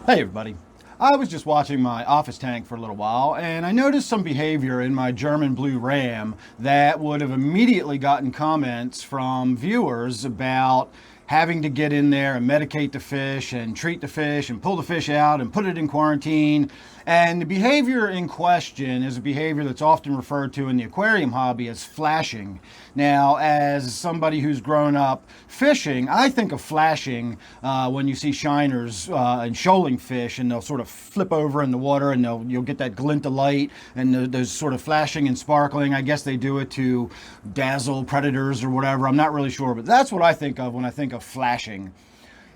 Hey everybody. I was just watching my office tank for a little while and I noticed some behavior in my German blue ram that would have immediately gotten comments from viewers about having to get in there and medicate the fish and treat the fish and pull the fish out and put it in quarantine. And the behavior in question is a behavior that's often referred to in the aquarium hobby as flashing. Now, as somebody who's grown up fishing, I think of flashing when you see shiners and shoaling fish, and they'll sort of flip over in the water, and you'll get that glint of light, and there's sort of flashing and sparkling. I guess they do it to dazzle predators or whatever. I'm not really sure, but that's what I think of when I think of flashing.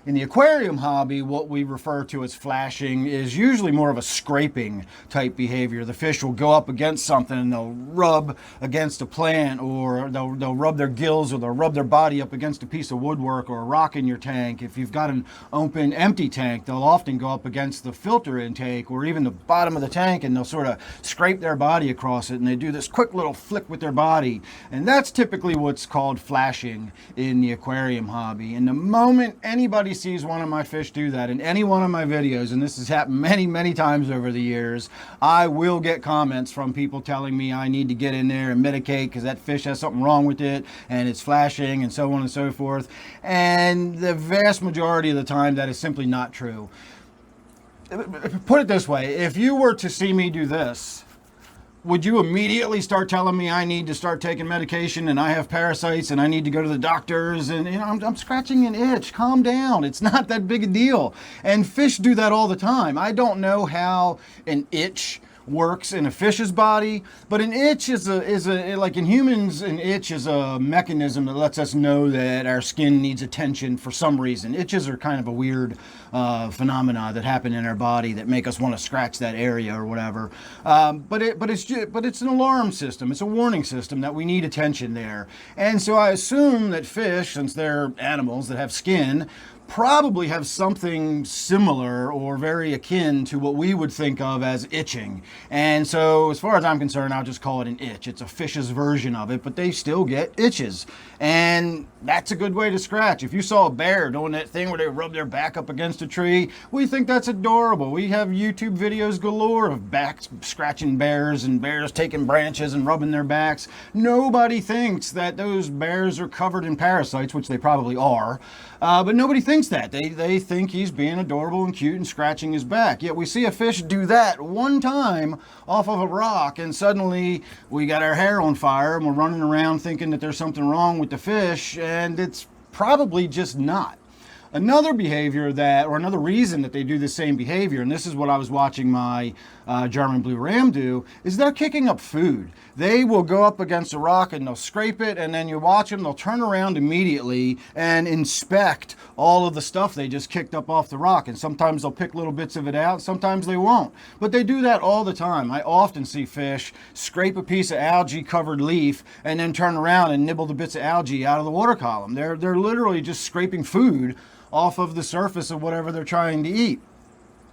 In the aquarium hobby, what we refer to as flashing is usually more of a scraping type behavior. The fish will go up against something and they'll rub against a plant, or they'll rub their gills, or they'll rub their body up against a piece of woodwork or a rock in your tank. If you've got an open, empty tank, they'll often go up against the filter intake or even the bottom of the tank, and they'll sort of scrape their body across it, and they do this quick little flick with their body. And that's typically what's called flashing in the aquarium hobby. And the moment anybody sees one of my fish do that in any one of my videos, and this has happened many times over the years, I will get comments from people telling me I need to get in there and medicate because that fish has something wrong with it and it's flashing and so on and so forth. And the vast majority of the time that is simply not true. Put it this way, if you were to see me do this, would you immediately start telling me I need to start taking medication and I have parasites and I need to go to the doctors and I'm scratching an itch? Calm down. It's not that big a deal. And fish do that all the time. I don't know how an itch works in a fish's body, but an itch is a like in humans, an itch is a mechanism that lets us know that our skin needs attention for some reason. Itches are kind of a weird phenomena that happen in our body that make us want to scratch that area or whatever. But it's an alarm system. It's a warning system that we need attention there. And so I assume that fish, since they're animals that have skin, probably have something similar or very akin to what we would think of as itching. And so as far as I'm concerned, I'll just call it an itch. It's a fish's version of it, but they still get itches. And that's a good way to scratch. If you saw a bear doing that thing where they rub their back up against a tree, we think that's adorable. We have YouTube videos galore of back scratching bears and bears taking branches and rubbing their backs. Nobody thinks that those bears are covered in parasites, which they probably are. But nobody thinks that. They think he's being adorable and cute and scratching his back. Yet we see a fish do that one time off of a rock, and suddenly we got our hair on fire and we're running around thinking that there's something wrong with the fish, and it's probably just not. Another behavior or another reason that they do the same behavior, and this is what I was watching my German blue ram do, is they're kicking up food. They will go up against a rock and they'll scrape it, and then you watch them, they'll turn around immediately and inspect all of the stuff they just kicked up off the rock. And sometimes they'll pick little bits of it out, sometimes they won't. But they do that all the time. I often see fish scrape a piece of algae covered leaf and then turn around and nibble the bits of algae out of the water column. They're literally just scraping food off of the surface of whatever they're trying to eat.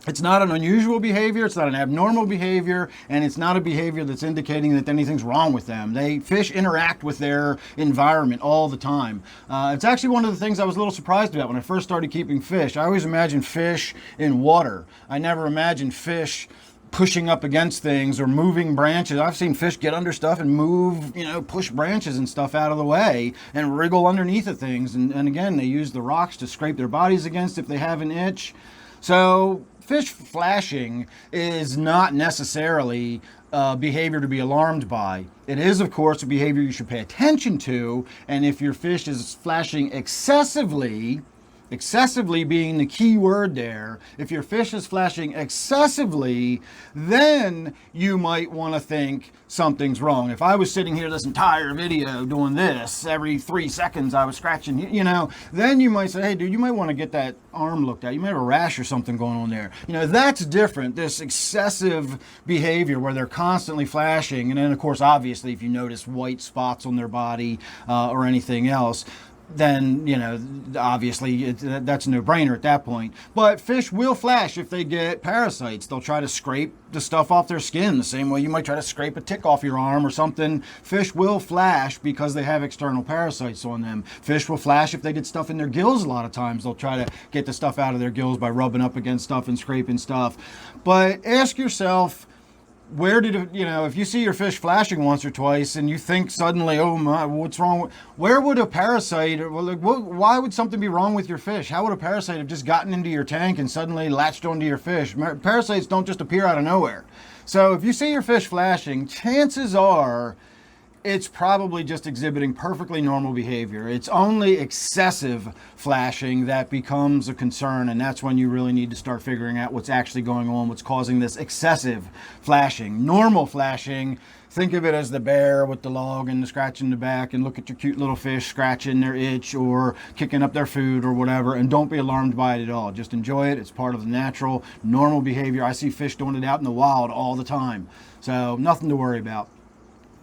It's not an unusual behavior, it's not an abnormal behavior, and it's not a behavior that's indicating that anything's wrong with them. Fish interact with their environment all the time. It's actually one of the things I was a little surprised about when I first started keeping fish. I always imagined fish in water. I never imagined fish pushing up against things or moving branches. I've seen fish get under stuff and move, push branches and stuff out of the way and wriggle underneath of things. And again, they use the rocks to scrape their bodies against if they have an itch. So fish flashing is not necessarily behavior to be alarmed by. It is, of course, a behavior you should pay attention to. And if your fish is flashing excessively being the key word there, if your fish is flashing excessively, then you might want to think something's wrong. If I was sitting here this entire video doing this, every 3 seconds I was scratching, then you might say, hey dude, you might want to get that arm looked at. You might have a rash or something going on there. That's different, this excessive behavior where they're constantly flashing. And then of course, obviously, if you notice white spots on their body or anything else, then, you know, obviously that's a no-brainer at that point. But fish will flash if they get parasites. They'll try to scrape the stuff off their skin the same way you might try to scrape a tick off your arm or something. Fish will flash because they have external parasites on them. Fish will flash if they get stuff in their gills. A lot of times they'll try to get the stuff out of their gills by rubbing up against stuff and scraping stuff. But ask yourself, where did it, you know, if you see your fish flashing once or twice and you think suddenly, oh my, what's wrong? Where would a parasite, well, like, why would something be wrong with your fish? How would a parasite have just gotten into your tank and suddenly latched onto your fish? Parasites don't just appear out of nowhere. So if you see your fish flashing, chances are it's probably just exhibiting perfectly normal behavior. It's only excessive flashing that becomes a concern, and that's when you really need to start figuring out what's actually going on, what's causing this excessive flashing. Normal flashing, think of it as the bear with the log and the scratch in the back, and look at your cute little fish scratching their itch or kicking up their food or whatever, and don't be alarmed by it at all. Just enjoy it. It's part of the natural, normal behavior. I see fish doing it out in the wild all the time, so nothing to worry about.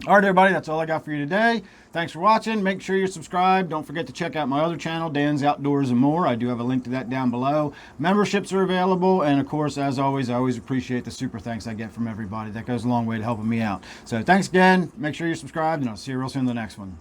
All right, everybody, that's all I got for you today. Thanks for watching. Make sure you're subscribed. Don't forget to check out my other channel, Dan's Outdoors and More. I do have a link to that down below. Memberships are available. And, of course, as always, I always appreciate the super thanks I get from everybody. That goes a long way to helping me out. So thanks again. Make sure you're subscribed, and I'll see you real soon in the next one.